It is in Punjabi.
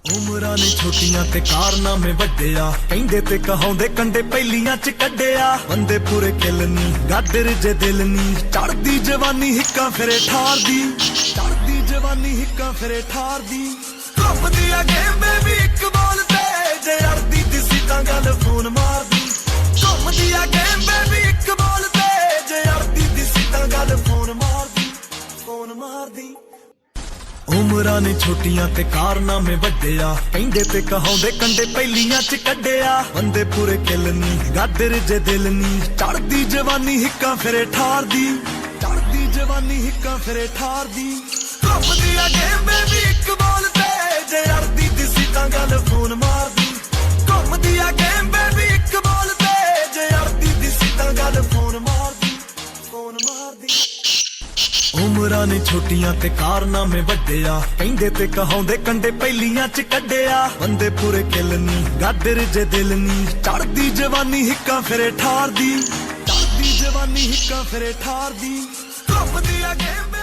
ਉਮਰਾਂ ਨੇ ਛੋਟੀਆਂ ਤੇ ਕਾਰਨਾਮੇ ਵੱਡਿਆ, ਕਹਿੰਦੇ ਤੇ ਕਹਾਉਂਦੇ ਕੰਡੇ ਪਹਿਲੀਆਂ ਚ ਕੱਢਿਆ। ਬੰਦੇ ਪੂਰੇ ਖਿਲਨੀ ਗਾਦਰ ਜੇ ਦਿਲ ਨੀ, ਚੜਦੀ ਜਵਾਨੀ ਹਿੱਕਾਂ ਫਿਰੇ ਠਾਰਦੀ, ਚੜਦੀ ਜਵਾਨੀ ਹਿੱਕਾਂ ਫਿਰੇ ਠਾਰਦੀ। ਘੁੰਮਦੀ ਆ ਗੇਮ ਵੀ ਇੱਕ ਬੋਲ ਤੇ, ਜੇ ਅੜਦੀ ਦਿਸੀ ਤਾਂ ਗੱਲ ਫੋਨ ਮਾਰਦੀ। ਘੁੰਮਦੀ ਆ ਗੇਮ ਵੀ ਇੱਕ ਬੋਲ ਤੇ, ਜੇ ਅੜਦੀ ਦਿਸੀ ਤਾਂ ਗੱਲ ਫੋਨ ਮਾਰਦੀ, ਫੋਨ ਮਾਰਦੀ। ਉਮਰਾਂ ਨੇ ਛੋਟੀਆਂ ਤੇ ਕਾਰਨਾਮੇ ਵੱਡਿਆ, ਕਹਿੰਦੇ ਤੇ ਕਹਾਉਂਦੇ ਕੰਡੇ ਪਹਿਲੀਆਂ ਚ ਕੱਢਿਆ। ਬੰਦੇ ਪੂਰੇ ਖਿਲਨੀ ਗਾਦਰ ਜੇ ਦਿਲ ਨੀ, ਚੜਦੀ ਜਵਾਨੀ ਹਿੱਕਾਂ ਫਿਰੇ ਠਾਰਦੀ, ਚੜਦੀ ਜਵਾਨੀ ਹਿੱਕਾਂ ਫਿਰੇ ਠਾਰਦੀ। ਘੁੰਮਦੀ ਆ ਗੇਮ ਵੀ ਇੱਕ ਬੋਲ ਤੇ, ਜੇ ਅੜਦੀ ਦਿਸੀ ਤਾਂ ਗੱਲ ਫੋਨ ਮਾਰਦੀ। ਘੁੰਮਦੀ ਆ ਗੇਮ ਵੀ ਇੱਕ ਬੋਲ ਤੇ, ਜੇ ਅੜਦੀ ਦਿਸੀ ਤਾਂ ਗੱਲ ਫੋਨ ਮਾਰਦੀ, ਫੋਨ ਮਾਰਦੀ। ਉਮਰਾਂ ਨੇ ਛੋਟੀਆਂ ਤੇ ਕਾਰਨਾਮੇ ਵੱਡਿਆ, ਕਹਿੰਦੇ ਤੇ ਕਹਾਉਂਦੇ ਕੰਡੇ ਪਹਿਲੀਆਂ ਚ ਕੱਢਿਆ। ਬੰਦੇ ਪੂਰੇ ਖਿਲਨੀ ਗਾਦਰ ਜੇ ਦਿਲ ਨੀ, ਚੜਦੀ ਜਵਾਨੀ ਹਿੱਕਾਂ ਫਿਰੇ ਠਾਰਦੀ, ਚੜਦੀ ਜਵਾਨੀ ਹਿੱਕਾਂ ਫਿਰੇ ਠਾਰਦੀ। ਘੁੰਮਦੀ ਆ ਗੇਮ